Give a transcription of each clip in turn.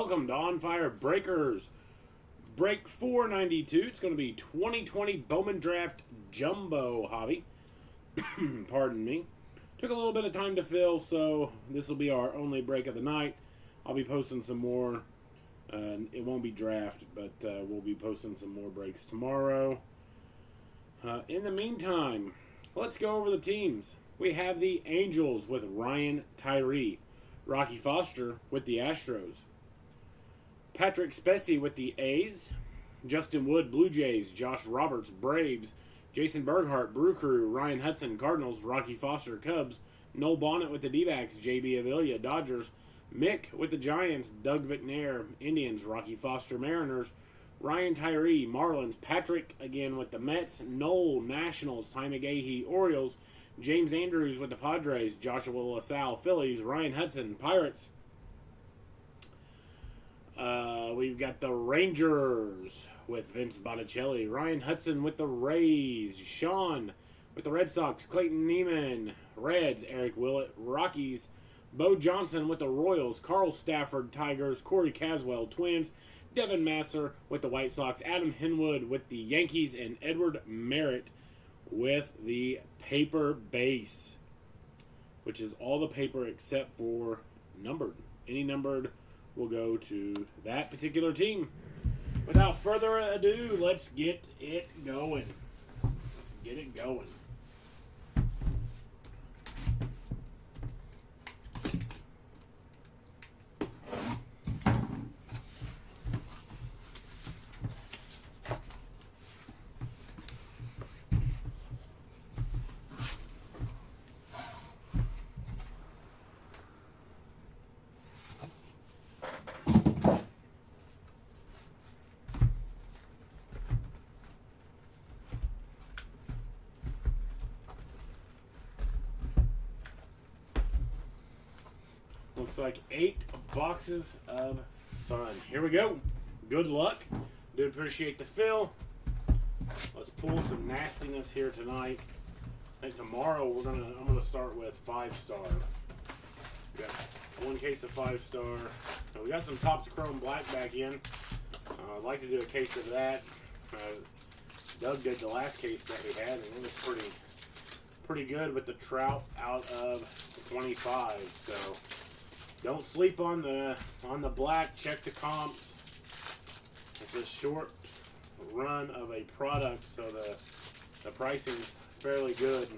Welcome to On Fire Breakers. Break 492. It's going to be 2020 Bowman Draft Jumbo Hobby. Pardon me. Took a little bit of time to fill, so this will be our only break of the night. I'll be posting some more. It won't be draft, but we'll be posting some more breaks tomorrow. In the meantime, let's go over the teams. We have the Angels with Ryan Tyree. Rocky Foster with the Astros. Patrick Spessy with the A's. Justin Wood, Blue Jays. Josh Roberts, Braves. Jason Berghardt, Brew Crew. Ryan Hudson, Cardinals. Rocky Foster, Cubs. Noel Bonnet with the D-backs. JB Avila, Dodgers. Mick with the Giants. Doug McNair, Indians. Rocky Foster, Mariners. Ryan Tyree, Marlins. Patrick again with the Mets. Noel, Nationals. Ty McGahee, Orioles. James Andrews with the Padres. Joshua LaSalle, Phillies. Ryan Hudson, Pirates. We've got the Rangers with Vince Botticelli. Ryan Hudson with the Rays. Sean with the Red Sox. Clayton Neiman, Reds. Eric Willett, Rockies. Bo Johnson with the Royals. Carl Stafford, Tigers. Corey Caswell, Twins. Devin Masser with the White Sox. Adam Henwood with the Yankees. And Edward Merritt with the paper base, which is all the paper except for numbered. Any numbered will go to that particular team. Without further ado, let's get it going. Let's get it going. Looks like 8 boxes of fun. Here we go. Good luck. Do appreciate the fill. Let's pull some nastiness here tonight. And tomorrow I'm gonna start with 5-star. We got one case of 5-star. We got some Topps Chrome Black back in. I'd like to do a case of that. Doug did the last case that we had, and it was pretty good with the Trout out of 25. So. Don't sleep on the black. Check the comps. It's a short run of a product, so the pricing's fairly good.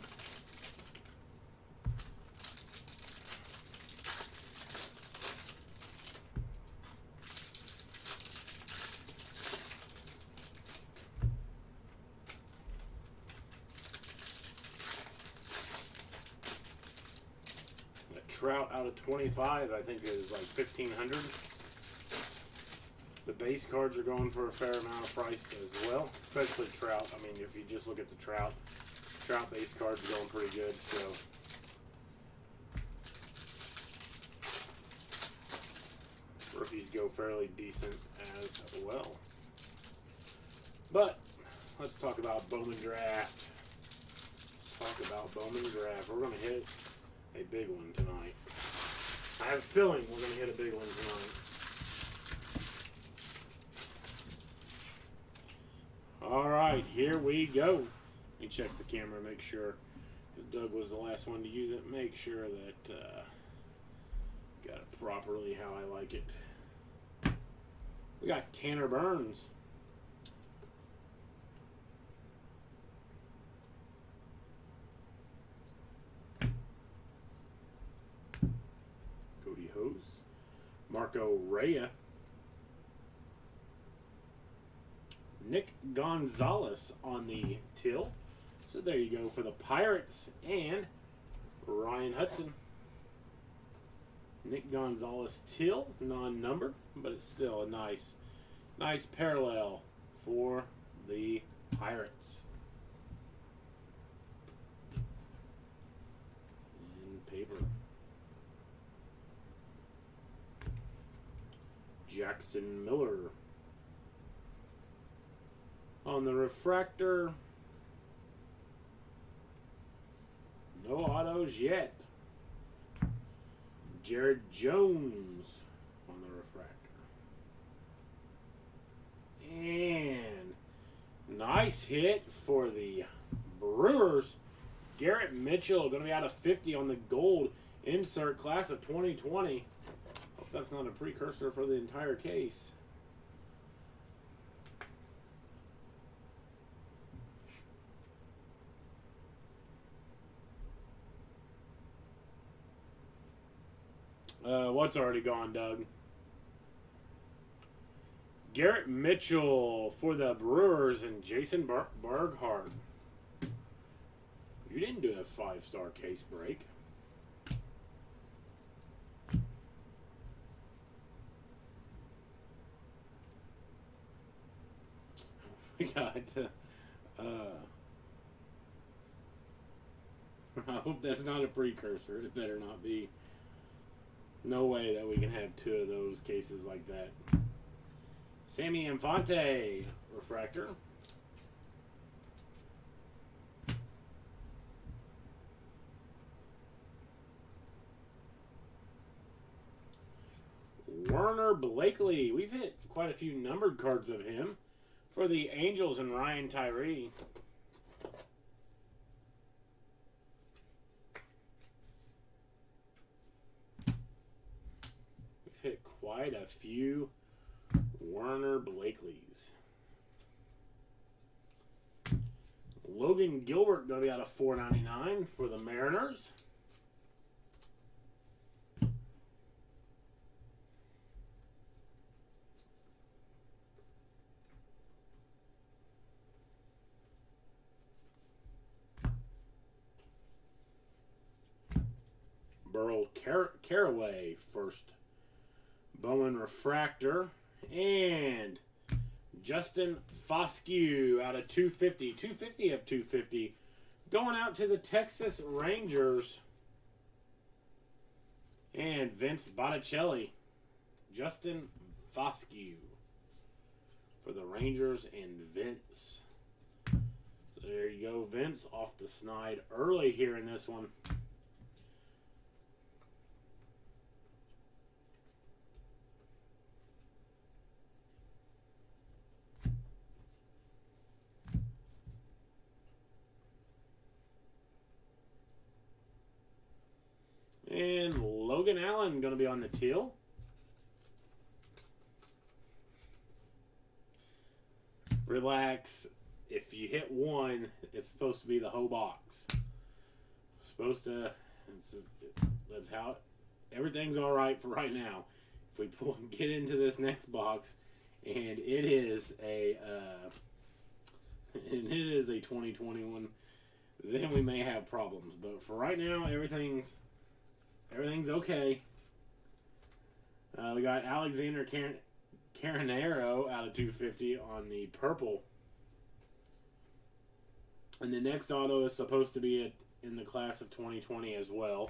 Trout out of 25, I think is like $1,500. The base cards are going for a fair amount of price as well, especially Trout. I mean, if you just look at the Trout base cards are going pretty good. So, rookies go fairly decent as well. But let's talk about Bowman Draft. We're going to hit a big one tonight. I have a feeling we're going to hit a big one tonight. Alright, here we go. Let me check the camera, make sure, because Doug was the last one to use it, make sure that got it properly how I like it. We got Tanner Burns. Marco Rhea. Nick Gonzalez on the till. So there you go for the Pirates and Ryan Hudson. Nick Gonzalez till, non-numbered, but it's still a nice parallel for the Pirates. And paper. Jackson Miller. On the refractor, no autos yet. Jared Jones on the refractor. And nice hit for the Brewers. Garrett Mitchell going to be out of 50 on the gold insert class of 2020. Hope that's not a precursor for the entire case. What's already gone, Doug? Garrett Mitchell for the Brewers and Jason Berghardt. You didn't do a 5-star case break. We got. I hope that's not a precursor. It better not be. No way that we can have 2 of those cases like that. Sammy Infante refractor. Werner Blakely. We've hit quite a few numbered cards of him for the Angels and Ryan Tyree. We've hit quite a few Werner Blakeleys. Logan Gilbert going to be out of 499 for the Mariners. Burl Caraway first Bowman refractor. And Justin Foscue out of 250. 250 of 250. Going out to the Texas Rangers. And Vince Botticelli. Justin Foscue for the Rangers and Vince. So there you go, Vince off the snide early here in this one. And Logan Allen going to be on the teal. Relax. If you hit 1, it's supposed to be the whole box. Supposed to. That's how everything's all right for right now. If we get into this next box, and it is a 2021, then we may have problems. But for right now, everything's okay. We got Alexander Caranero out of 250 on the purple. And the next auto is supposed to be in the class of 2020 as well.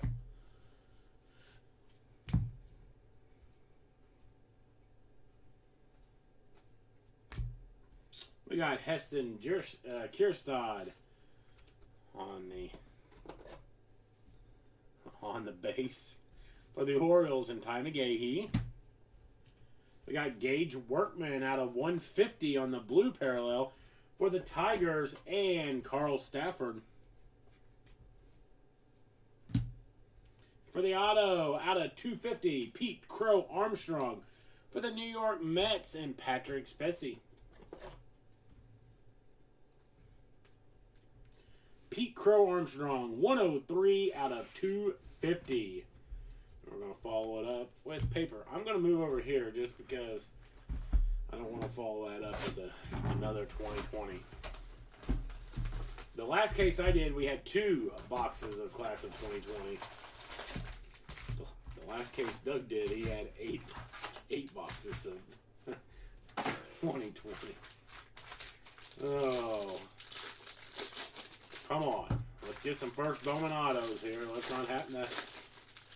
We got Heston Kierstad on the base for the Orioles and Ty McGahee. We got Gage Workman out of 150 on the blue parallel for the Tigers and Carl Stafford. For the auto, out of 250, Pete Crow Armstrong for the New York Mets and Patrick Spessy. Pete Crow Armstrong, 103 out of 250. We're going to follow it up with paper. I'm going to move over here just because I don't want to follow that up with another 2020. The last case I did, we had 2 boxes of class of 2020. The last case Doug did, he had 8 boxes of 2020. Oh. Come on. Let's get some first Bowman autos here. Let's not happen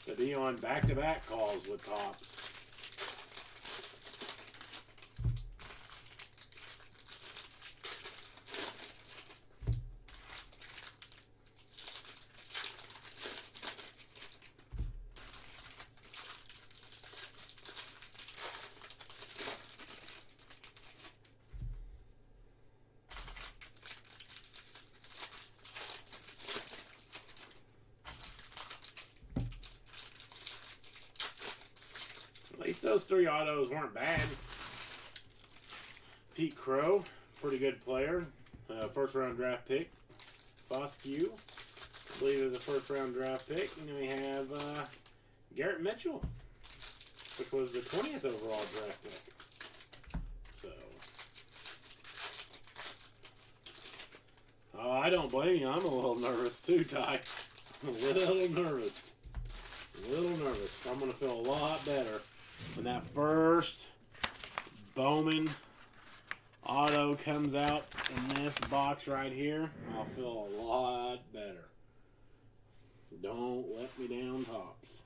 to be on back-to-back calls with Tops. least those 3 autos weren't bad. Pete Crow, pretty good player. First round draft pick. Foscue, I believe is a first round draft pick. And then we have Garrett Mitchell, which was the 20th overall draft pick. So, I don't blame you. I'm a little nervous too, Ty. I'm a little nervous. I'm going to feel a lot better when that first Bowman auto comes out in this box right here. I'll feel a lot better. Don't let me down, Tops.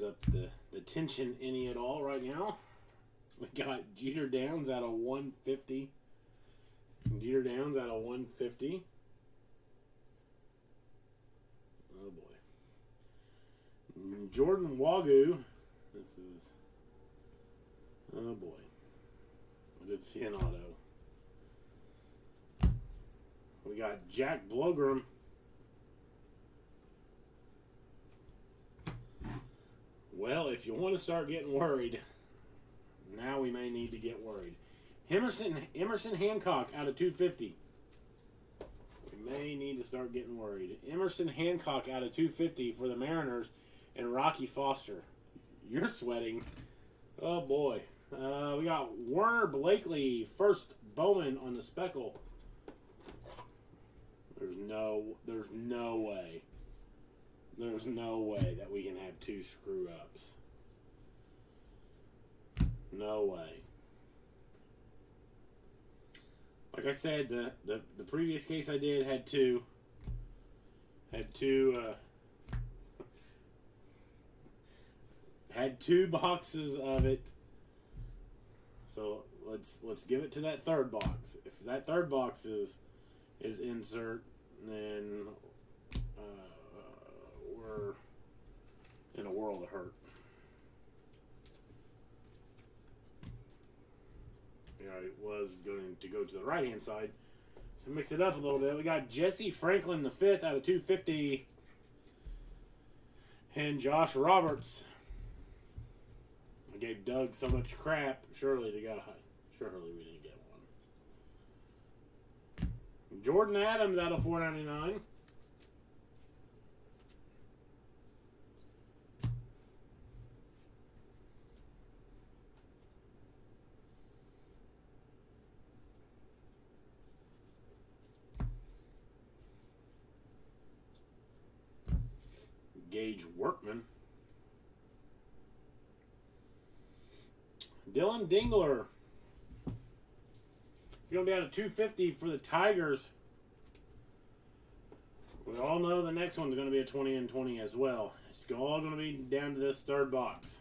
Up the tension any at all right now. We got Jeter Downs out of 150. Jeter Downs out of 150. Oh boy. Jordan Wagyu. This is. Oh boy. I did see an auto. We got Jack Blogrom. Well, if you want to start getting worried, now we may need to get worried. Emerson Hancock out of 250. We may need to start getting worried. Emerson Hancock out of 250 for the Mariners and Rocky Foster. You're sweating. Oh, boy. We got Werner Blakely, first Bowman on the speckle. There's no way. There's no way that we can have 2 screw-ups. No way. Like I said, the previous case I did had 2. Had 2 boxes of it. So let's give it to that third box. If that third box is insert, then we're in a world of hurt. I was going to go to the right hand side to mix it up a little bit. We got Jesse Franklin the 5th out of 250 and Josh Roberts. I gave Doug so much crap. Surely we didn't get one. Jordan Adams out of 499. Gage Workman. Dylan Dingler. He's going to be out of 250 for the Tigers. We all know the next one's going to be a 20 and 20 as well. It's all going to be down to this third box.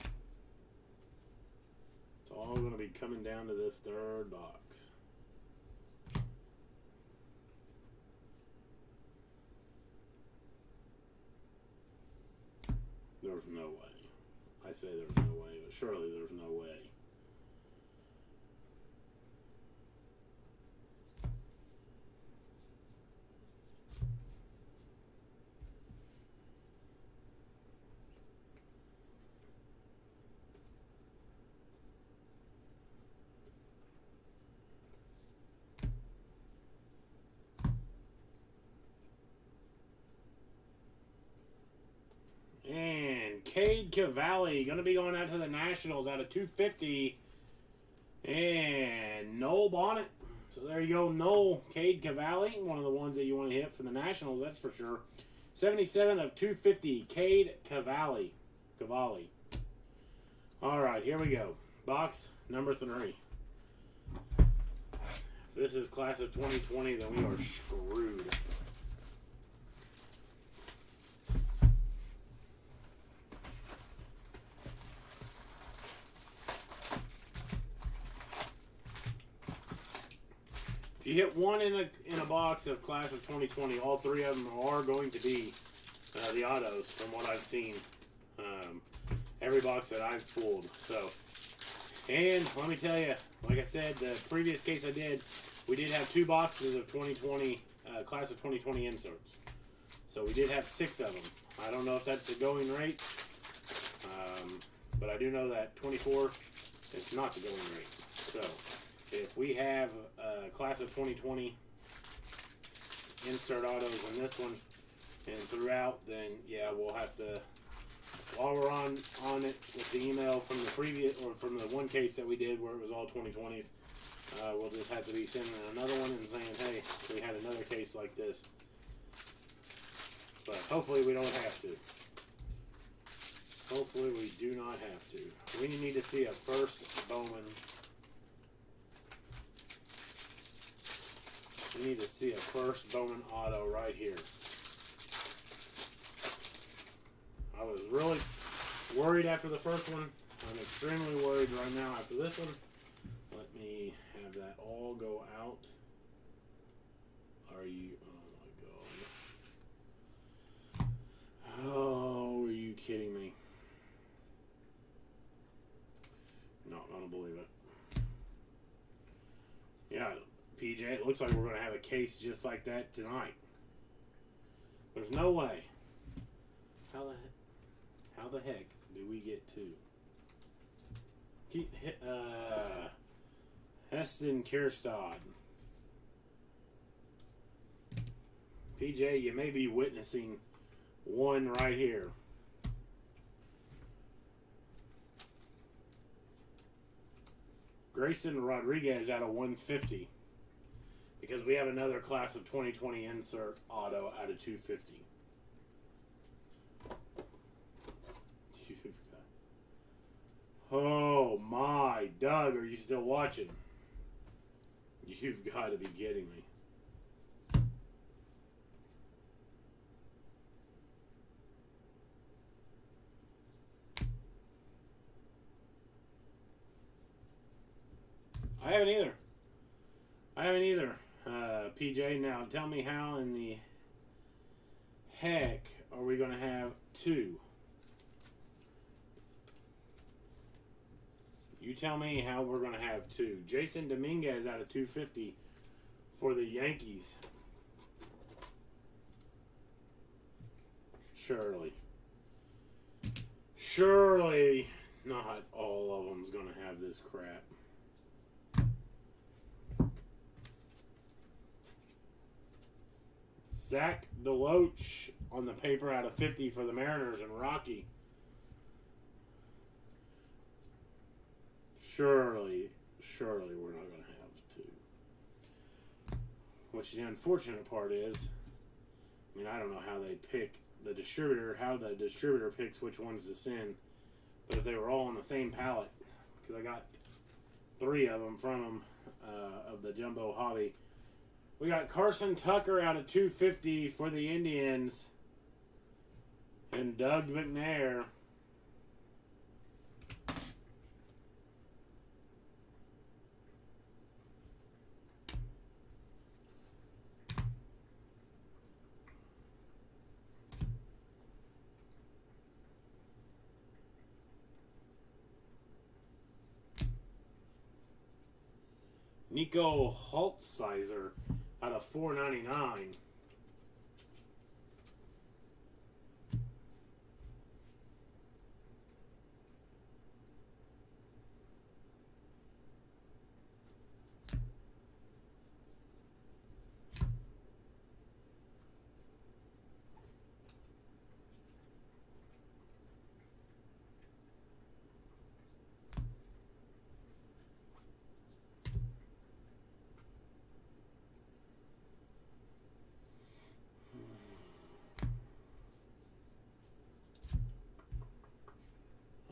It's all going to be coming down to this third box. There's no way. I say there's no way, but surely there's no way. And Cade Cavalli going to be going out to the Nationals out of 250. And Noel Bonnet. So there you go, Noel. Cade Cavalli, one of the ones that you want to hit for the Nationals, that's for sure. 77 of 250, Cade Cavalli. All right, here we go. Box number 3. If this is class of 2020, then we are screwed. you hit one in a box of class of 2020, all three of them are going to be the autos from what I've seen. Every box that I've pulled. So, and let me tell you, like I said, the previous case I did, we did have 2 boxes of 2020 class of 2020 inserts. So we did have 6 of them. I don't know if that's the going rate, but I do know that 24 is not the going rate. So if we have class of 2020 insert autos in this one and throughout, then yeah, we'll have to, while we're on it with the email from the previous, or from the one case that we did where it was all 2020s, we'll just have to be sending another one and saying, hey, we had another case like this. But hopefully we don't have to. Hopefully we do not have to. We need to see a first Bowman. We need to see a first Bowman auto right here. I was really worried after the first one. I'm extremely worried right now after this one. Let me have that all go out. Are you... oh my god. Oh, are you kidding me? Not gonna believe it. Yeah, PJ, it looks like we're gonna have a case just like that tonight. There's no way. How the heck do we get 2? Heston Kierstad. PJ, you may be witnessing one right here. Grayson Rodriguez out of 150. Because we have another class of 2020 insert auto out of 250. Oh my, Doug, are you still watching? You've got to be kidding me. I haven't either. PJ, now tell me how in the heck are we going to have 2? You tell me how we're going to have 2. Jason Dominguez out of 250 for the Yankees. Surely not all of them's going to have this crap. Zach DeLoach on the paper out of 50 for the Mariners and Rocky. Surely we're not going to have 2. Which the unfortunate part is, I mean, I don't know how they pick the distributor picks which ones to send. But if they were all on the same pallet, because I got 3 of them from them, of the Jumbo Hobby. We got Carson Tucker out of 250 for the Indians. And Doug McNair. Nico Holtsizer out of 499.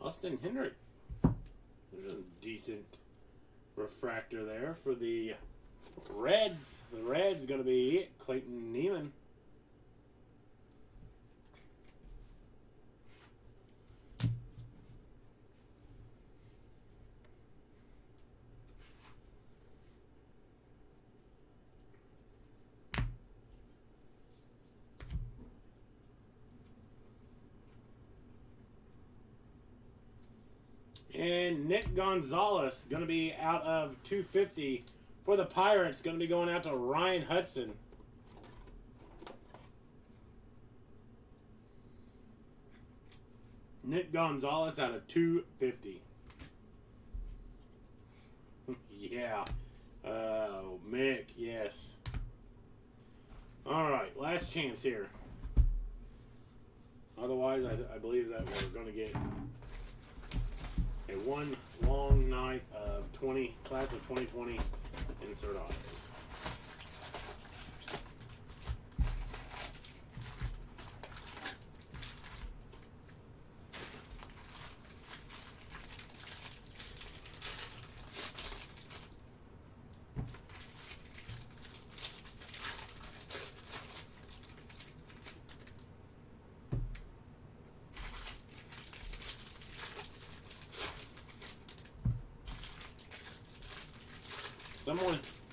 Austin Hendrick. There's a decent refractor there for the Reds. The Reds going to be Clayton Neiman. And Nick Gonzalez going to be out of 250 for the Pirates. Going to be going out to Ryan Hudson. Nick Gonzalez out of 250. Yeah. Oh, Mick, yes. All right, last chance here. Otherwise, I believe that we're going to get a one long night of class of 2020 insert autos.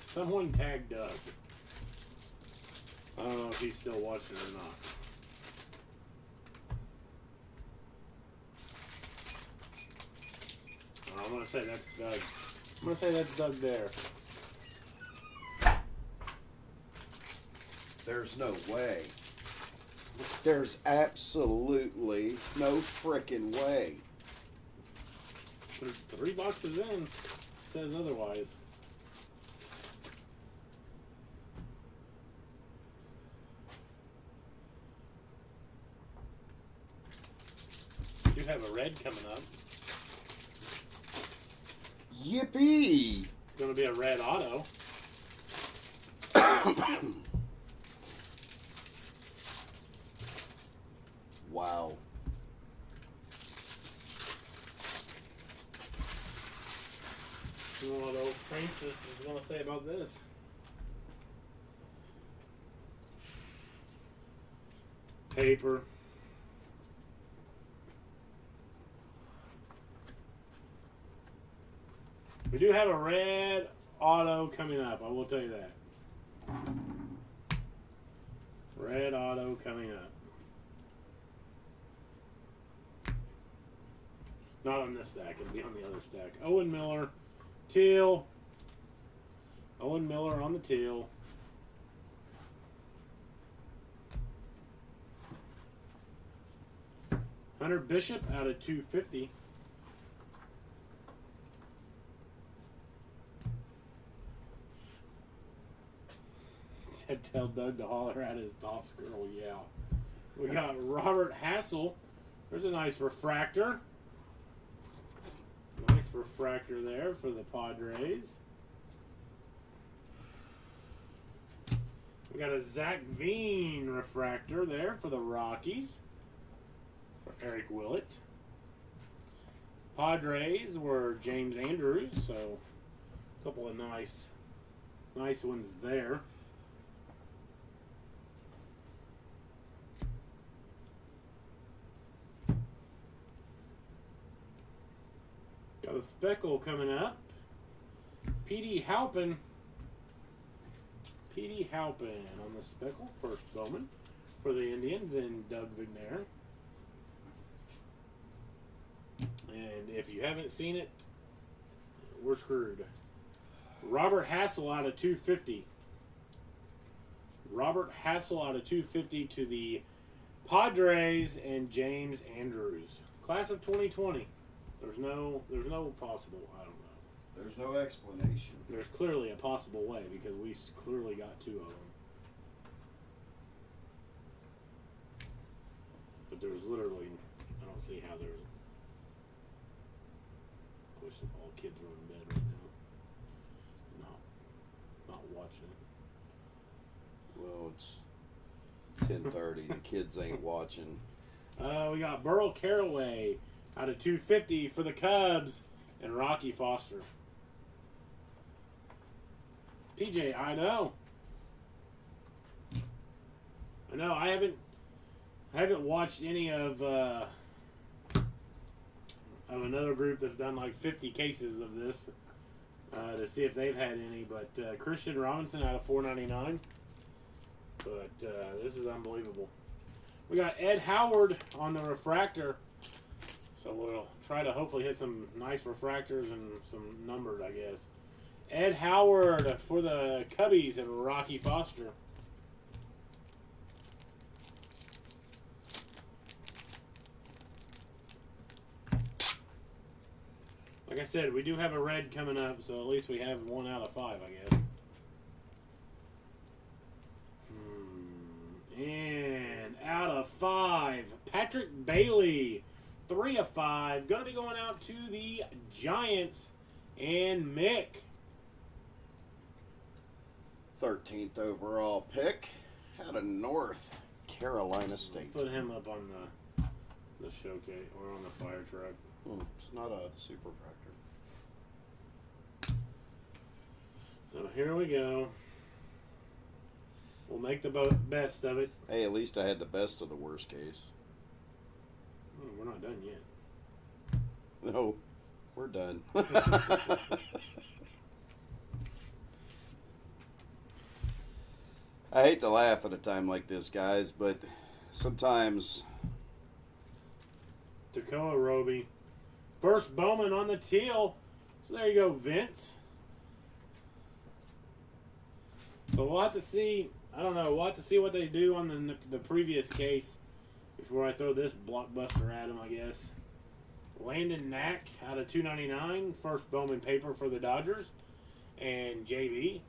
Someone tagged Doug. I don't know if he's still watching or not. I'm gonna say that's Doug. I'm gonna say that's Doug there. There's no way. There's absolutely no frickin' way. 3 boxes in says otherwise. You have a red coming up. Yippee! It's going to be a red auto. Wow. See what old Francis is going to say about this. Paper. We do have a red auto coming up, I will tell you that. Red auto coming up. Not on this stack, it'll be on the other stack. Owen Miller, teal. Owen Miller on the teal. Hunter Bishop out of 250. Tell Doug to holler at his Doff's girl, yeah. We got Robert Hassel. There's a nice refractor. Nice refractor there for the Padres. We got a Zach Veen refractor there for the Rockies. For Eric Willett. Padres were James Andrews, so a couple of nice ones there. Got a speckle coming up. P.D. Halpin. P.D. Halpin on the speckle. First Bowman for the Indians and Doug Vignair. And if you haven't seen it, we're screwed. Robert Hassel out of 250. Robert Hassel out of 250 to the Padres and James Andrews. Class of 2020. There's no possible, I don't know. There's no explanation. There's clearly a possible way because we clearly got 2 of them. But there's literally, I don't see how there's. Wish all kids were in bed right now. Not watching it. Well, it's 10:30. The kids ain't watching. We got Burl Caraway out of 250 for the Cubs and Rocky Foster. PJ, I know. I haven't watched any of another group that's done like 50 cases of this to see if they've had any. But Christian Robinson out of 499. But this is unbelievable. We got Ed Howard on the refractor So we'll try to hopefully hit some nice refractors and some numbered, I guess. Ed Howard for the Cubbies and Rocky Foster. Like I said, we do have a red coming up, so at least we have 1 out of 5, I guess. And out of 5, Patrick Bailey. 3 of 5. Going to be going out to the Giants and Mick. 13th overall pick out of North Carolina State. Put him up on the showcase or on the fire truck. It's not a super fractor. So here we go. We'll make the best of it. Hey, at least I had the best of the worst case. We're not done yet. No, we're done. I hate to laugh at a time like this, guys, but sometimes... Takoa Roby. First Bowman on the teal. So there you go, Vince. So we'll have to see. I don't know. We'll have to see what they do on the previous case before I throw this blockbuster at him, I guess. Landon Knack out of 299. First Bowman paper for the Dodgers. And JB.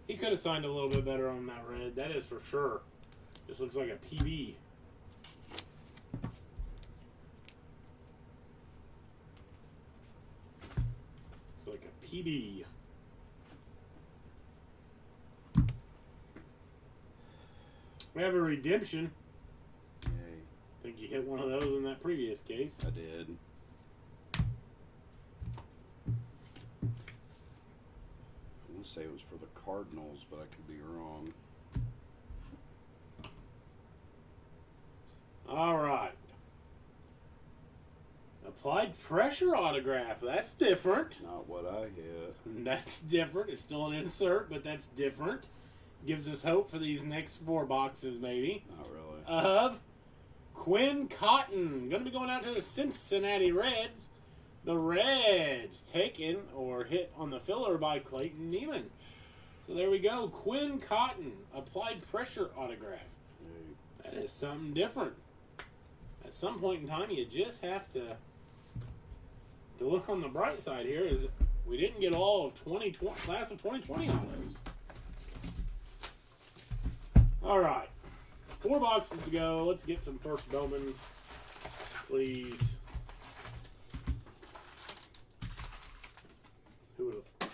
He could have signed a little bit better on that red. That is for sure. Just looks like a PB. It's like a PB. We have a redemption. Yay. I think you hit one of those in that previous case. I did. I want to say it was for the Cardinals, but I could be wrong. All right. Applied pressure autograph. That's different. Not what I hit. That's different. It's still an insert, but that's different. Gives us hope for these next 4 boxes, maybe. Not really. Of Quinn Cotton. Going to be going out to the Cincinnati Reds. The Reds taken or hit on the filler by Clayton Neiman. So there we go. Quinn Cotton. Applied pressure autograph. Yay. That is something different. At some point in time, you just have to look on the bright side here. Is we didn't get all of 2020 class of 2020 autos. All right, 4 boxes to go. Let's get some first Bowmans, please. Who would have thought?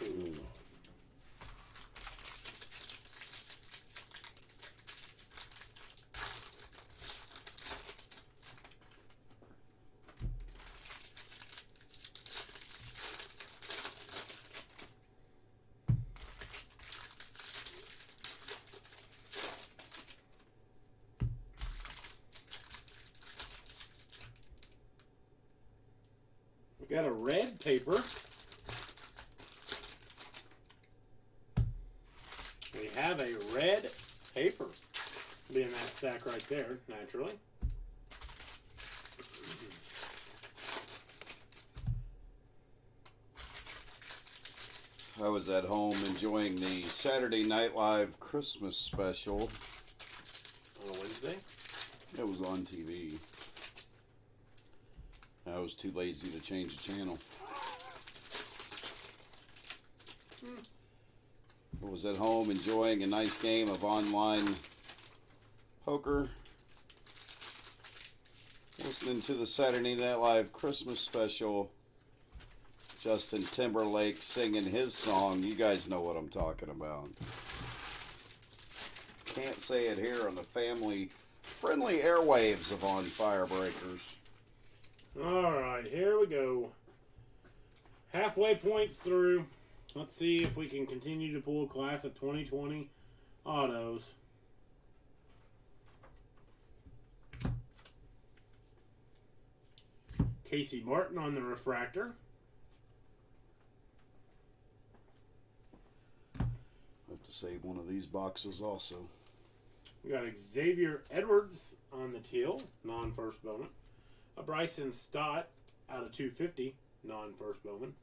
We got a red paper. We have a red paper. Be in that stack right there, naturally. I was at home enjoying the Saturday Night Live Christmas special. On a Wednesday? It was on TV. I was too lazy to change the channel. I was at home enjoying a nice game of online poker. Listening to the Saturday Night Live Christmas special. Justin Timberlake singing his song. You guys know what I'm talking about. Can't say it here on the family-friendly airwaves of On Firebreakers. All right, here we go. Halfway points through. Let's see if we can continue to pull class of 2020 autos. Casey Martin on the refractor. I have to save one of these boxes also. We got Xavier Edwards on the teal, non-first Bowman. A Bryson Stott out of 250, non-first Bowman.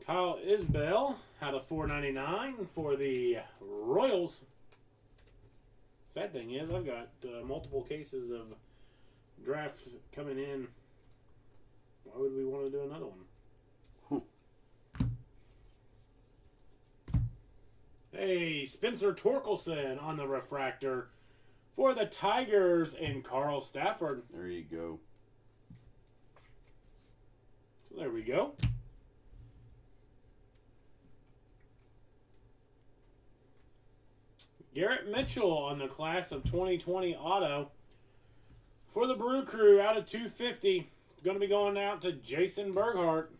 Kyle Isbell out of 499 for the Royals. Sad thing is, I've got multiple cases of drafts coming in. Why would we want to do another one? Hey, Spencer Torkelson on the refractor for the Tigers and Carl Stafford. There you go. So there we go. Garrett Mitchell on the class of 2020 auto for the Brew Crew out of 250. Going to be going out to Jason Berghardt.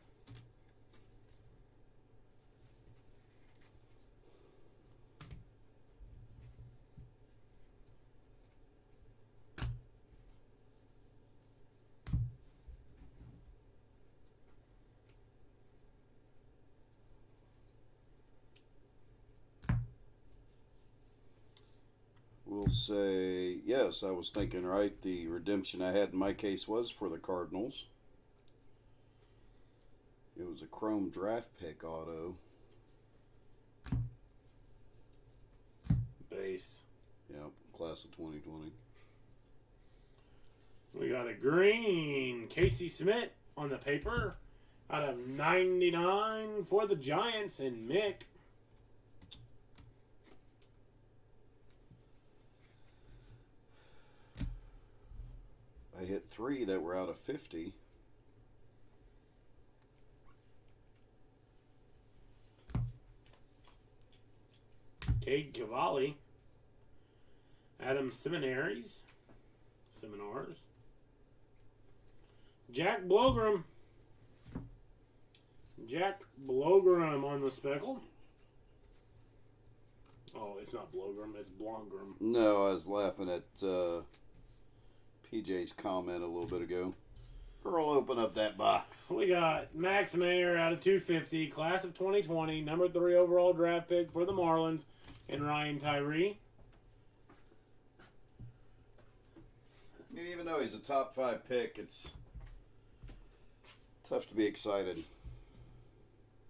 We'll say, yes, I was thinking right. The redemption I had in my case was for the Cardinals. It was a chrome draft pick auto. Base. Yep, class of 2020. We got a green Casey Smith on the paper out of 99 for the Giants and Mick. I hit 3 that were out of 50. Cade Cavalli. Adam Seminars. Jack Blogrum. On the speckle. Oh, it's not Blogrum, it's Blogrum. No, I was laughing at PJ's comment a little bit ago. Girl, open up that box. We got Max Mayer out of 250, class of 2020, number 3 overall draft pick for the Marlins, and Ryan Tyree. I mean, even though he's a top 5 pick, it's tough to be excited.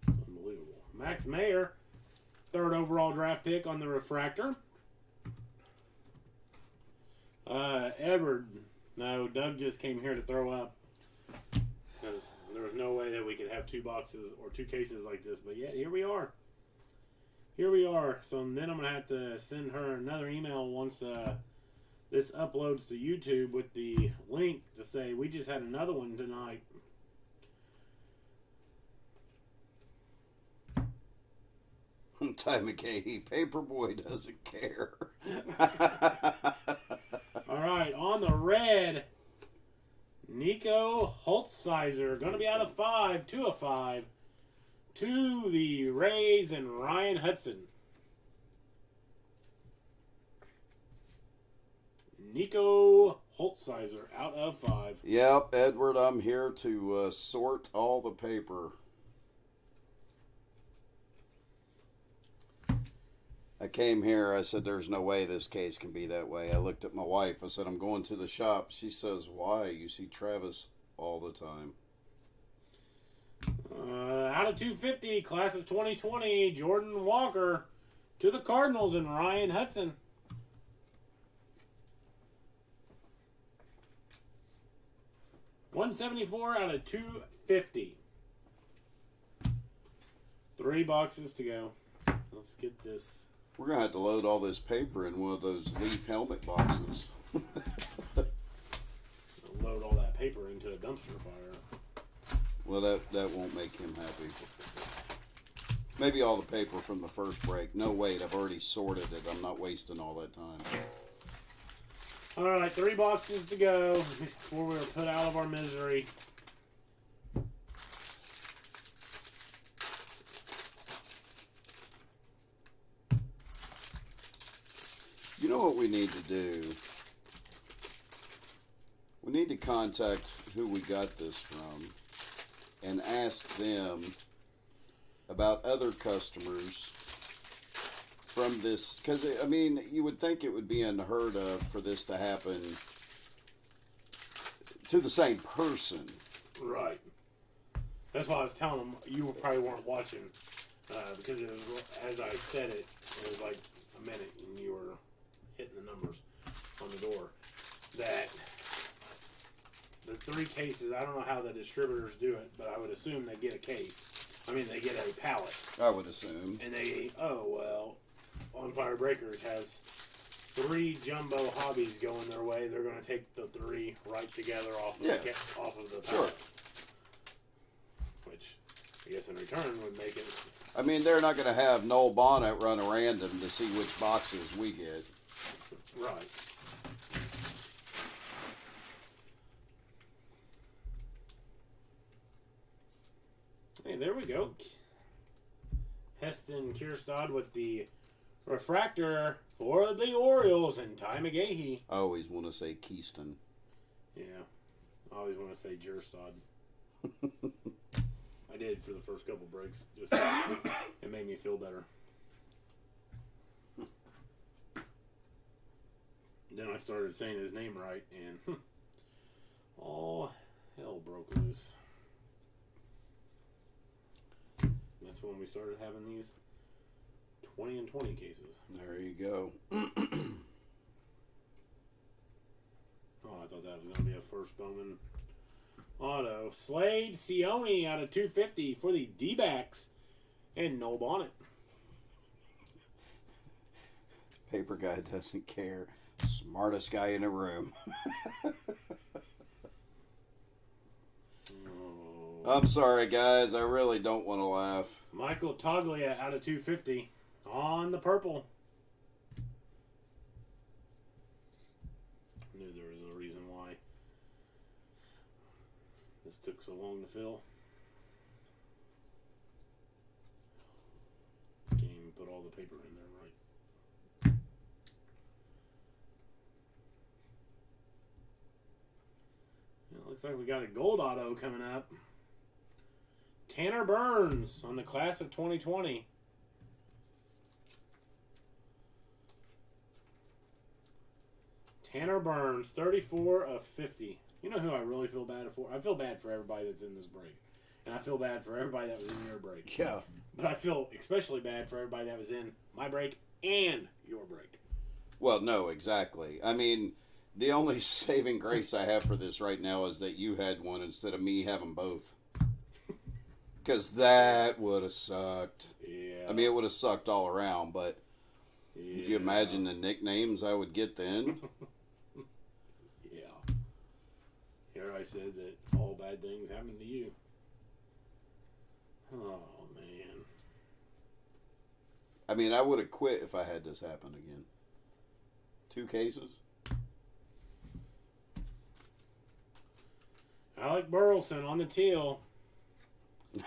Unbelievable. Max Mayer, 3rd overall draft pick on the refractor. Edward. No, Doug just came here to throw up. Because there was no way that we could have 2 boxes or 2 cases like this. But yeah, here we are. So then I'm going to have to send her another email once this uploads to YouTube with the link to say we just had another one tonight. Ty McKay, Paperboy doesn't care. All right, on the red, Nico Holtsizer, going to be out of 5, 2 of 5, to the Rays and Ryan Hudson. Nico Holtsizer, out of 5. Yep, Edward, I'm here to sort all the paper. I came here, I said, there's no way this case can be that way. I looked at my wife, I said, I'm going to the shop. She says, why? You see Travis all the time. Out of 250, class of 2020, Jordan Walker to the Cardinals and Ryan Hudson. $174 out of 250. 3 boxes to go. Let's get this. We're going to have to load all this paper in one of those Leaf helmet boxes. Load all that paper into a dumpster fire. Well, that won't make him happy. Maybe all the paper from the first break. No, wait, I've already sorted it. I'm not wasting all that time. All right, 3 boxes to go before we're put out of our misery. You know what we need to do? We need to contact who we got this from and ask them about other customers from this, because I mean, you would think it would be unheard of for this to happen to the same person. Right. That's why I was telling them you probably weren't watching because it was, as I said it was like a minute and you were hitting the numbers on the door. That the 3 cases, I don't know how the distributors do it, but I would assume they get a case. I mean, they get a pallet. I would assume. And they, On Fire Breakers has 3 jumbo hobbies going their way. They're going to take the 3 right together off of the pallet. Sure. Which, I guess in return would make it... I mean, they're not going to have Noel Bonnet run a random to see which boxes we get. Right. Hey, there we go. Heston Kierstad with the refractor for the Orioles and Ty McGahee. I always want to say Keyston. Yeah. I always want to say Kierstad. I did for the first couple breaks. Just it made me feel better. Then I started saying his name right, and all hell broke loose. That's when we started having these 20 and 20 cases. There you go. I thought that was going to be a first Bowman auto. Slade Sione out of 250 for the D-backs and Noel Bonnet. Paper guy doesn't care. Smartest guy in the room. I'm sorry, guys. I really don't want to laugh. Michael Toglia out of 250 on the purple. Knew there was a reason why this took so long to fill. Can't even put all the paper in there right. It looks like we got a gold auto coming up. Tanner Burns on the class of 2020. Tanner Burns, 34 of 50. You know who I really feel bad for? I feel bad for everybody that's in this break. And I feel bad for everybody that was in your break. Yeah. But I feel especially bad for everybody that was in my break and your break. Well, no, exactly. I mean, the only saving grace I have for this right now is that you had one instead of me having both. Because that would have sucked. Yeah. I mean, it would have sucked all around, but could you imagine the nicknames I would get then? Yeah. Here I said that all bad things happen to you. Oh, man. I mean, I would have quit if I had this happen again. 2 cases? Alec Burleson on the teal.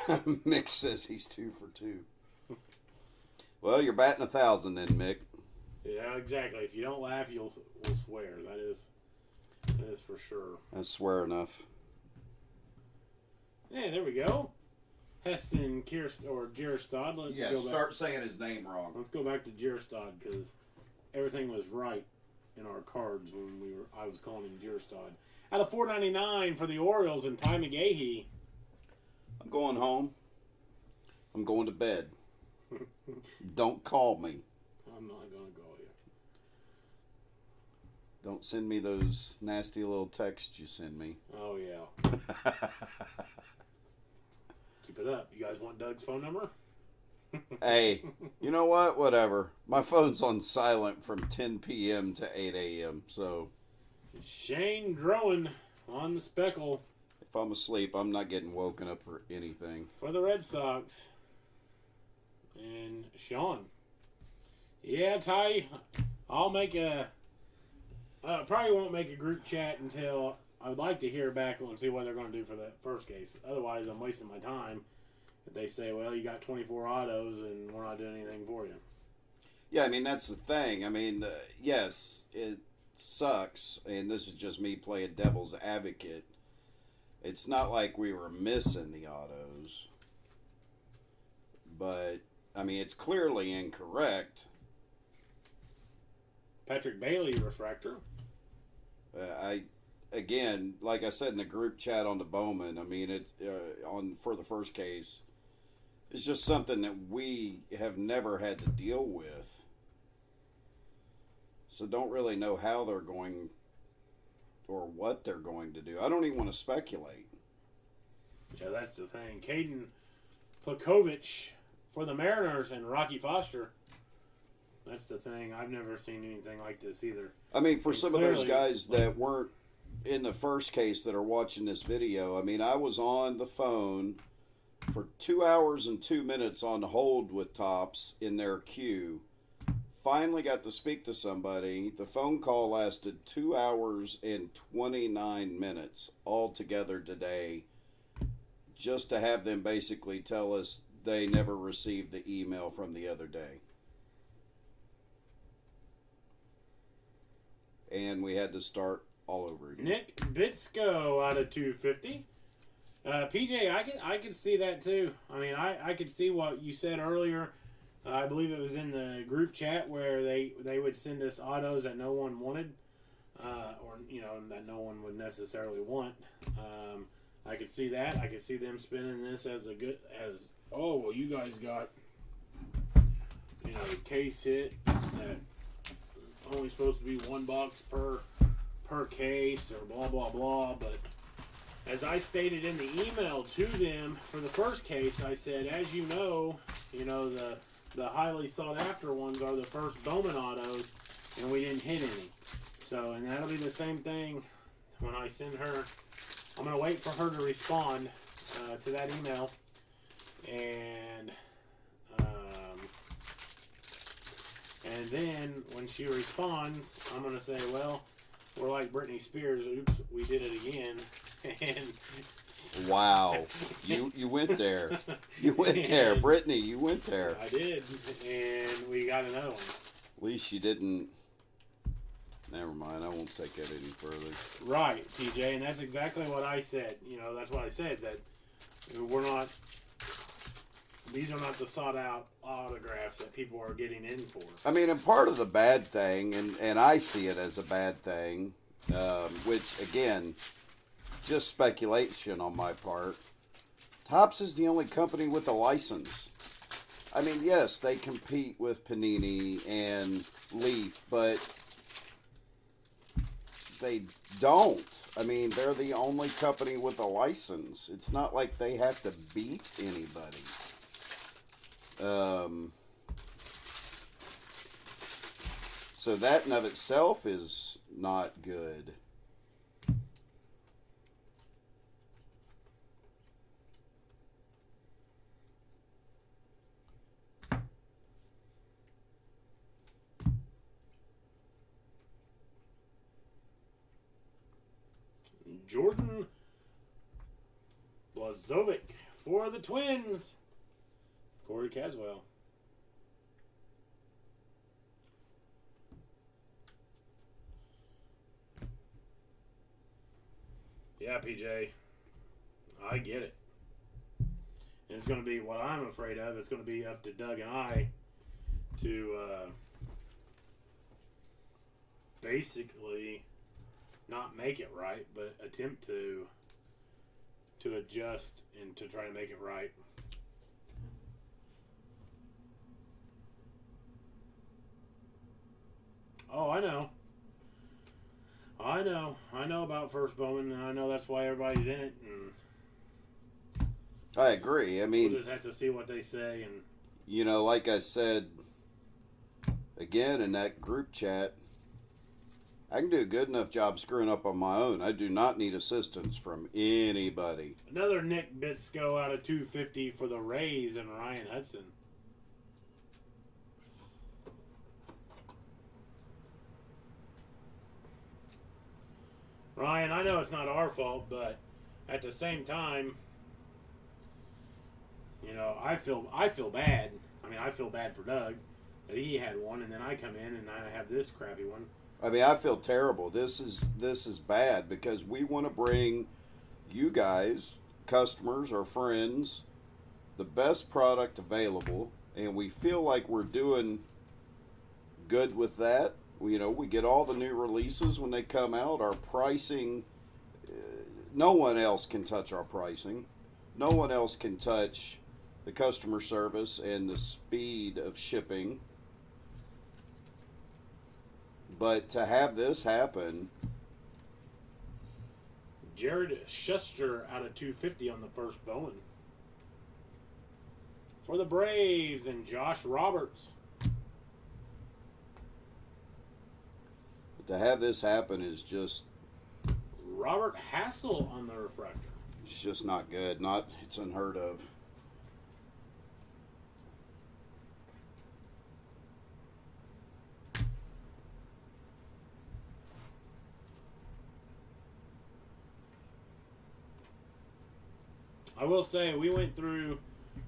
Mick says he's 2 for 2. Well, you're batting 1,000 then, Mick. Yeah, exactly. If you don't laugh, we'll swear. That is for sure. That's swear enough. Yeah, there we go. Heston Kierstad. Let's go back. Start saying his name wrong. Let's go back to Kierstad because everything was right in our cards when I was calling him Kierstad. Out of 499 for the Orioles and Ty McGahee. I'm going home. I'm going to bed. Don't call me. I'm not going to call you. Don't send me those nasty little texts you send me. Oh, yeah. Keep it up. You guys want Doug's phone number? Hey, you know what? Whatever. My phone's on silent from 10 p.m. to 8 a.m., so... Shane Drowan on the speckle. If I'm asleep, I'm not getting woken up for anything. For the Red Sox. And Sean. Yeah, Ty, I'll make probably won't make a group chat until I would like to hear back and see what they're going to do for that first case. Otherwise, I'm wasting my time if they say, well, you got 24 autos and we're not doing anything for you. Yeah, I mean, that's the thing. I mean, yes, it sucks, and this is just me playing devil's advocate. It's not like we were missing the autos, but I mean, it's clearly incorrect. Patrick Bailey refractor. Again, like I said in the group chat on the Bowman, I mean, for the first case, it's just something that we have never had to deal with. So don't really know how they're going or what they're going to do. I don't even want to speculate. Yeah, that's the thing. Caden Plakovich for the Mariners and Rocky Foster. That's the thing. I've never seen anything like this either. I mean, for some of those guys like, that weren't in the first case that are watching this video, I mean, I was on the phone for 2 hours and 2 minutes on hold with Topps in their queue. Finally got to speak to somebody. The phone call lasted 2 hours and 29 minutes altogether today, just to have them basically tell us they never received the email from the other day. And we had to start all over again. Nick Bitsko out of 250. PJ, I could see that too. I mean, I could see what you said earlier. I believe it was in the group chat where they would send us autos that no one wanted, or that no one would necessarily want. I could see that. I could see them spinning this as you guys got case hits that only supposed to be $1 per case or blah blah blah. But as I stated in the email to them for the first case, I said, as you know, the highly sought after ones are the first Bowman autos, and we didn't hit any. So, and that'll be the same thing when I send her. I'm going to wait for her to respond to that email. And then when she responds, I'm going to say, well, we're like Britney Spears. Oops, we did it again. And wow. You went there. You went there. Brittany, you went there. I did. And we got another one. At least you didn't. Never mind. I won't take that any further. Right, TJ. And that's exactly what I said. That's what I said. That these are not the sought out autographs that people are getting in for. I mean, and part of the bad thing, and I see it as a bad thing, which, again, just speculation on my part. Topps is the only company with a license. I mean, yes, they compete with Panini and Leaf, but they don't. I mean, they're the only company with a license. It's not like they have to beat anybody. So that in of itself is not good. Jordan Blazovic for the Twins. Corey Caswell. Yeah, PJ. I get it. And it's going to be what I'm afraid of. It's going to be up to Doug and I to basically not make it right, but attempt to adjust and to try to make it right. Oh, I know about First Bowman, and I know that's why everybody's in it. And I agree. I mean, we'll just have to see what they say. And like I said again in that group chat, I can do a good enough job screwing up on my own. I do not need assistance from anybody. Another Nick Bitsko out of 250 for the Rays and Ryan Hudson. Ryan, I know it's not our fault, but at the same time, I feel bad. I mean, I feel bad for Doug that he had one, and then I come in and I have this crappy one. I mean, I feel terrible. This is bad because we want to bring you guys, customers or friends, the best product available, and we feel like we're doing good with that. We get all the new releases when they come out. Our pricing, no one else can touch our pricing. No one else can touch the customer service and the speed of shipping. But to have this happen, Jared Schuster out of 250 on the first Bowman. For the Braves and Josh Roberts. to have this happen is just, Robert Hassel on the refractor. it's just not good. It's unheard of. I will say, we went through,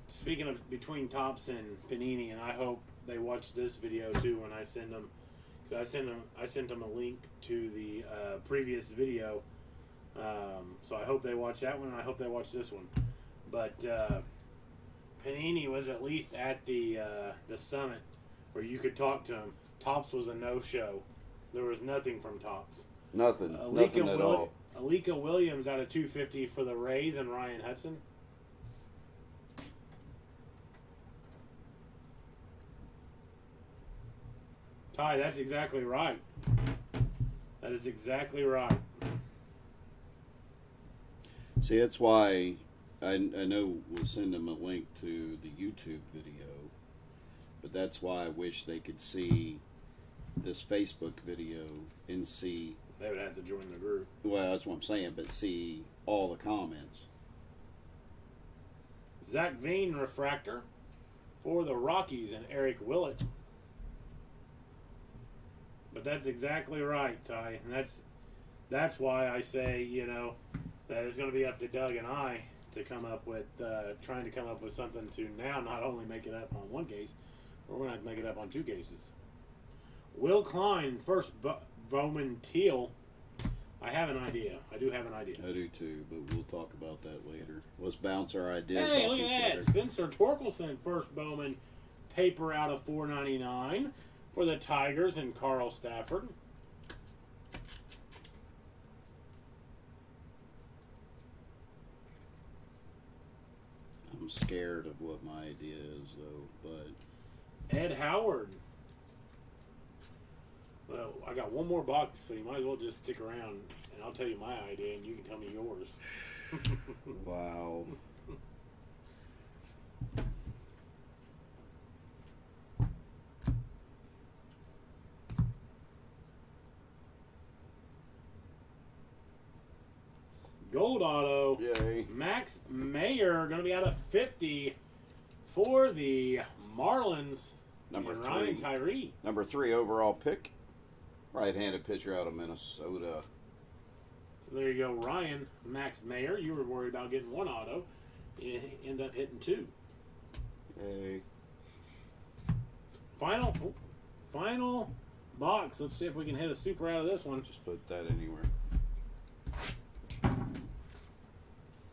speaking of between Tops and Panini, and I hope they watch this video too when I send them. Because I sent them a link to the previous video. So I hope they watch that one, and I hope they watch this one. But Panini was at least at the summit where you could talk to him. Tops was a no-show. There was nothing from Tops. Nothing at all. Alika Williams out of 250 for the Rays and Ryan Hudson. Ty, that's exactly right. That is exactly right. See, that's why I know we'll send them a link to the YouTube video, but that's why I wish they could see this Facebook video and see. They would have to join the group. Well, that's what I'm saying, but see all the comments. Zach Veen refractor for the Rockies and Eric Willett. But that's exactly right, Ty, and that's why I say, that it's going to be up to Doug and I to come up with, trying to come up with something to now not only make it up on one case, but we're going to have to make it up on two cases. Will Klein, first Bowman Teal. I have an idea. I do have an idea. I do too, but we'll talk about that later. Let's bounce our ideas Hey, off look each at that. other. Spencer Torkelson, first Bowman paper out of 499 for the Tigers and Carl Stafford. I'm scared of what my idea is, though, but Ed Howard. Well, I got one more box, so you might as well just stick around, and I'll tell you my idea, and you can tell me yours. wow. Gold auto. Yay. Max Mayer going to be out of 50 for the Marlins. Number and Ryan Tyree. Number 3 overall pick. Right-handed pitcher out of Minnesota. So there you go, Ryan. Max Mayer. You were worried about getting one auto. You end up hitting two. Yay. Final box. Let's see if we can hit a super out of this one. Just put that anywhere.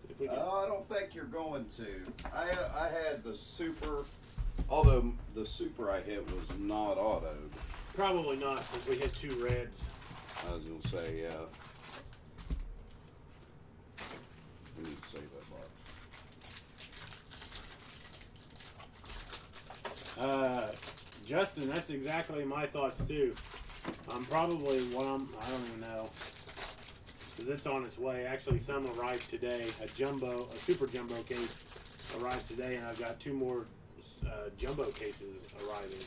If we can. I don't think you're going to. I had the super, although the super I hit was not autoed. Probably not, since we hit two reds. I was going to say, yeah. We need to save that box. Justin, that's exactly my thoughts too. I don't even know. Because it's on its way. Actually, some arrived today. A super jumbo case arrived today, and I've got two more jumbo cases arriving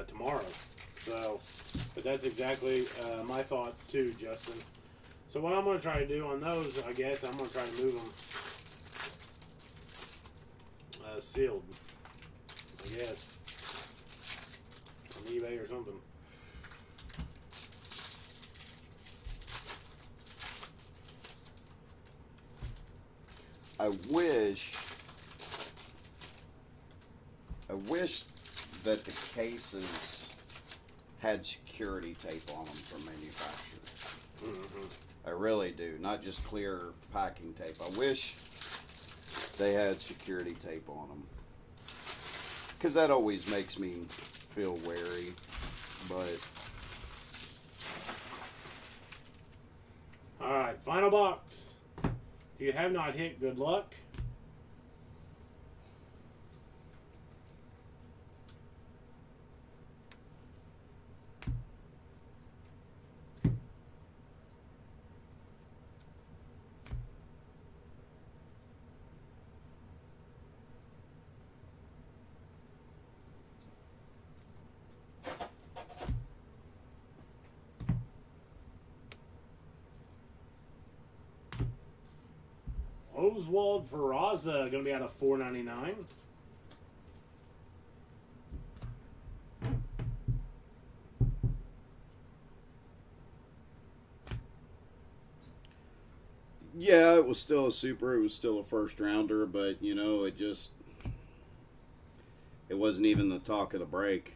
tomorrow. So, but that's exactly my thought too, Justin. So what I'm going to try to do on those, I guess, I'm going to try to move them sealed, I guess, on eBay or something. I wish that the cases had security tape on them from manufacturers. I really do. Not just clear packing tape. I wish they had security tape on them. Because that always makes me feel wary. But All right, final box. If you have not hit, good luck. Oswald Peraza going to be out of $4.99. yeah, it was still a super. It was still a first rounder. But, you know, it wasn't even the talk of the break.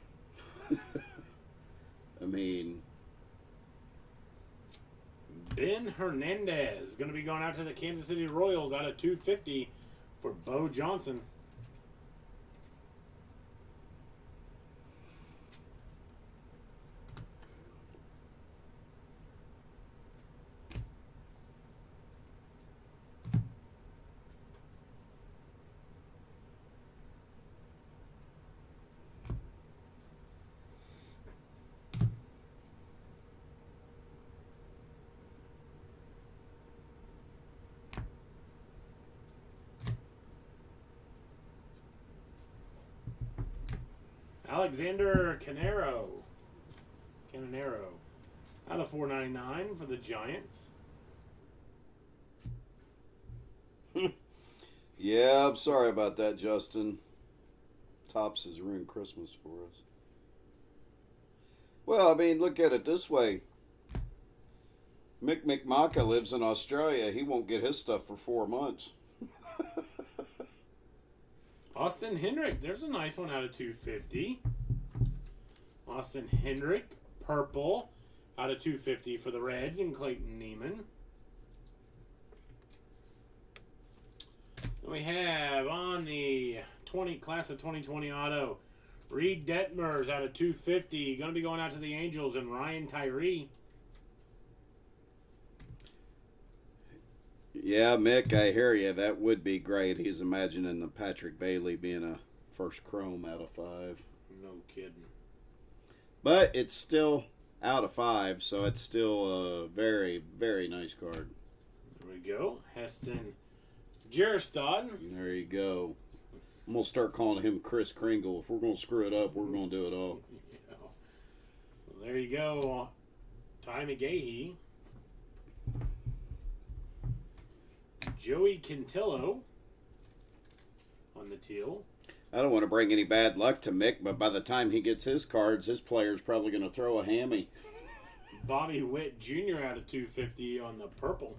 I mean, Ben Hernandez going to be going out to the Kansas City Royals out of $2.50 for Bo Johnson. Alexander Canero out of $4.99 for the Giants. yeah, I'm sorry about that, Justin. Topps has ruined Christmas for us. Well, I mean, look at it this way. Mick McMaka lives in Australia. He won't get his stuff for 4 months. Austin Hendrick, there's a nice one out of $2.50. Austin Hendrick, purple, out of $2.50 for the Reds and Clayton Neiman. And we have on the class of 2020 auto, Reed Detmers out of $2.50. Going to be going out to the Angels and Ryan Tyree. Yeah, Mick, I hear you. That would be great. He's imagining the Patrick Bailey being a first chrome out of 5. No kidding. But it's still out of 5, so it's still a very, very nice card. There we go. Heston Jerstad. There you go. I'm going to start calling him Chris Kringle. If we're going to screw it up, we're going to do it all. Yeah. So there you go. Ty McGahee. Joey Cantillo on the teal. I don't want to bring any bad luck to Mick, but by the time he gets his cards, his player's probably going to throw a hammy. Bobby Witt Jr. out of $2.50 on the purple.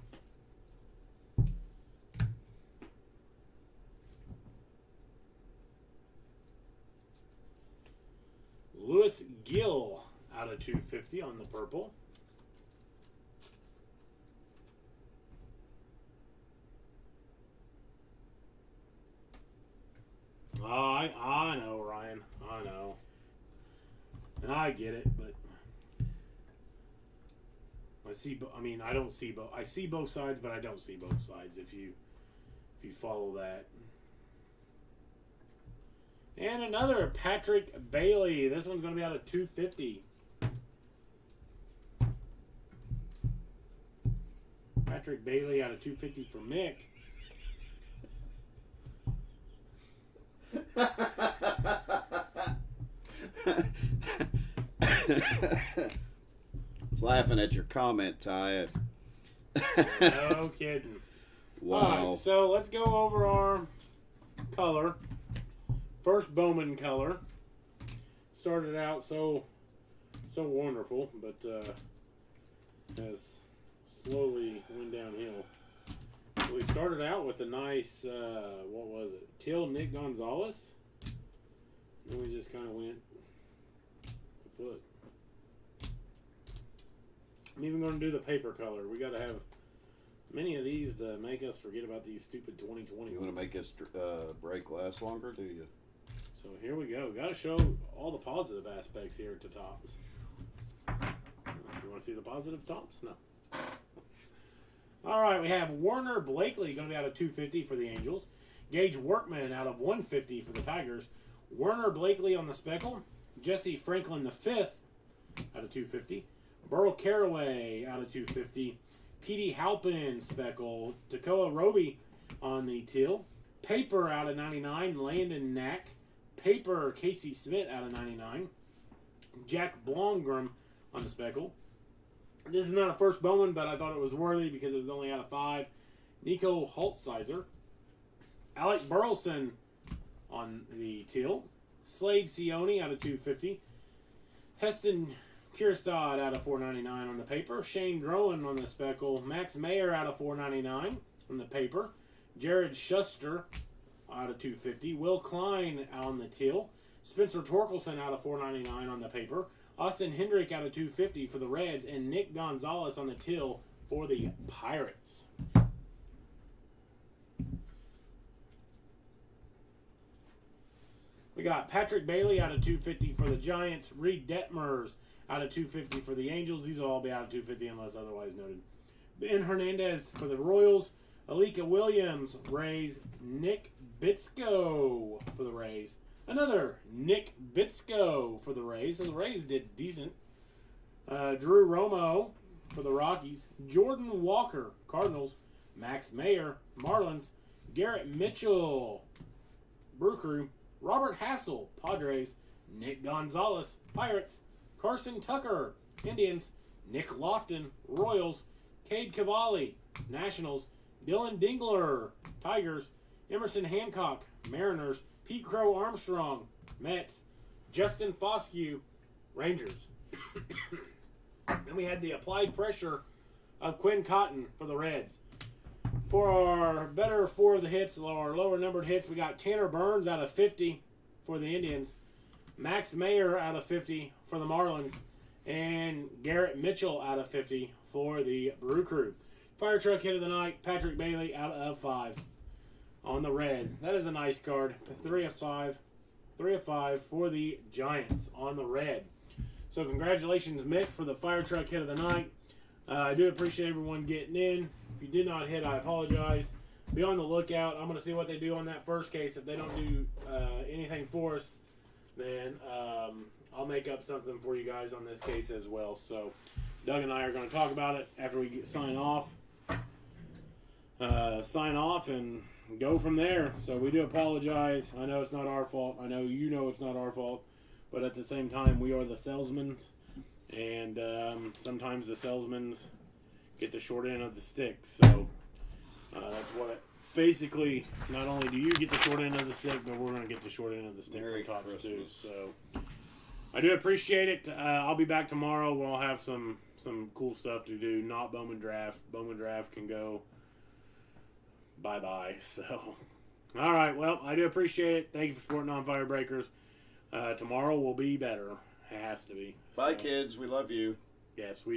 Lewis Gill out of $2.50 on the purple. Oh, I know, Ryan. I know. And I get it, but I don't see both. I see both sides, but I don't see both sides if you follow that. And another Patrick Bailey. This one's going to be out of $2.50. Patrick Bailey out of $2.50 for Mick. It's laughing at your comment, Ty. No kidding. Wow. All right, so let's go over our color. First Bowman color. Started out so wonderful, but has slowly went downhill. We started out with a nice, what was it? Till Nick Gonzalez. And we just kind of went kaput. I'm even going to do the paper color. We got to have many of these to make us forget about these stupid 2020. You want to make this break last longer, do you? So here we go. Got to show all the positive aspects here at the tops. You want to see the positive tops? No. All right, we have Warner Blakely going to be out of 250 for the Angels. Gage Workman out of 150 for the Tigers. Werner Blakely on the speckle. Jesse Franklin the fifth out of 250. Burl Caraway out of 250. Petey Halpin speckle. Takoa Roby on the teal. Paper out of 99. Landon Knack. Paper Casey Smith out of 99. Jack Blomgren on the speckle. This is not a first Bowman, but I thought it was worthy because it was only out of 5. Nico Holtsizer. Alec Burleson on the teal. Slade Sione out of 250. Heston Kierstad out of 499 on the paper. Shane Drowan on the speckle. Max Mayer out of 499 on the paper. Jared Schuster out of 250. Will Klein on the teal. Spencer Torkelson out of 499 on the paper. Austin Hendrick out of 250 for the Reds. And Nick Gonzalez on the teal for the Pirates. We got Patrick Bailey out of 250 for the Giants. Reed Detmers out of 250 for the Angels. These will all be out of 250 unless otherwise noted. Ben Hernandez for the Royals. Alika Williams, Rays. Nick Bitsko for the Rays. Another Nick Bitsko for the Rays. So the Rays did decent. Drew Romo for the Rockies. Jordan Walker, Cardinals. Max Mayer, Marlins. Garrett Mitchell, Brew Crew. Robert Hassel, Padres. Nick Gonzalez, Pirates. Carson Tucker, Indians. Nick Lofton, Royals. Cade Cavalli, Nationals. Dylan Dingler, Tigers. Emerson Hancock, Mariners. Pete Crow Armstrong, Mets. Justin Foscue, Rangers. Then we had the applied pressure of Quinn Cotton for the Reds. For our better four of the hits, our lower numbered hits, we got Tanner Burns out of 50 for the Indians. Max Mayer out of 50 for the Marlins. And Garrett Mitchell out of 50 for the Brew Crew. Fire truck hit of the night, Patrick Bailey out of 5 on the red. That is a nice card. 3 of 5. 3 of 5 for the Giants on the red. So congratulations, Mick, for the fire truck hit of the night. I do appreciate everyone getting in. If you did not hit, I apologize. Be on the lookout. I'm going to see what they do on that first case. If they don't do anything for us, then I'll make up something for you guys on this case as well. So Doug and I are going to talk about it after we sign off. Sign off and go from there. So we do apologize. I know it's not our fault. I know you know it's not our fault. But at the same time, we are the salesmen. And sometimes the salesmen get the short end of the stick. So that's what basically, not only do you get the short end of the stick, but we're going to get the short end of the stick Merry from Tops too. Christmas. So I do appreciate it. I'll be back tomorrow. We'll have some cool stuff to do. Not Bowman Draft. Bowman Draft can go bye-bye. So, all right. Well, I do appreciate it. Thank you for supporting On Fire Breakers. Tomorrow will be better. It has to be. Bye, kids. We love you. Yes, we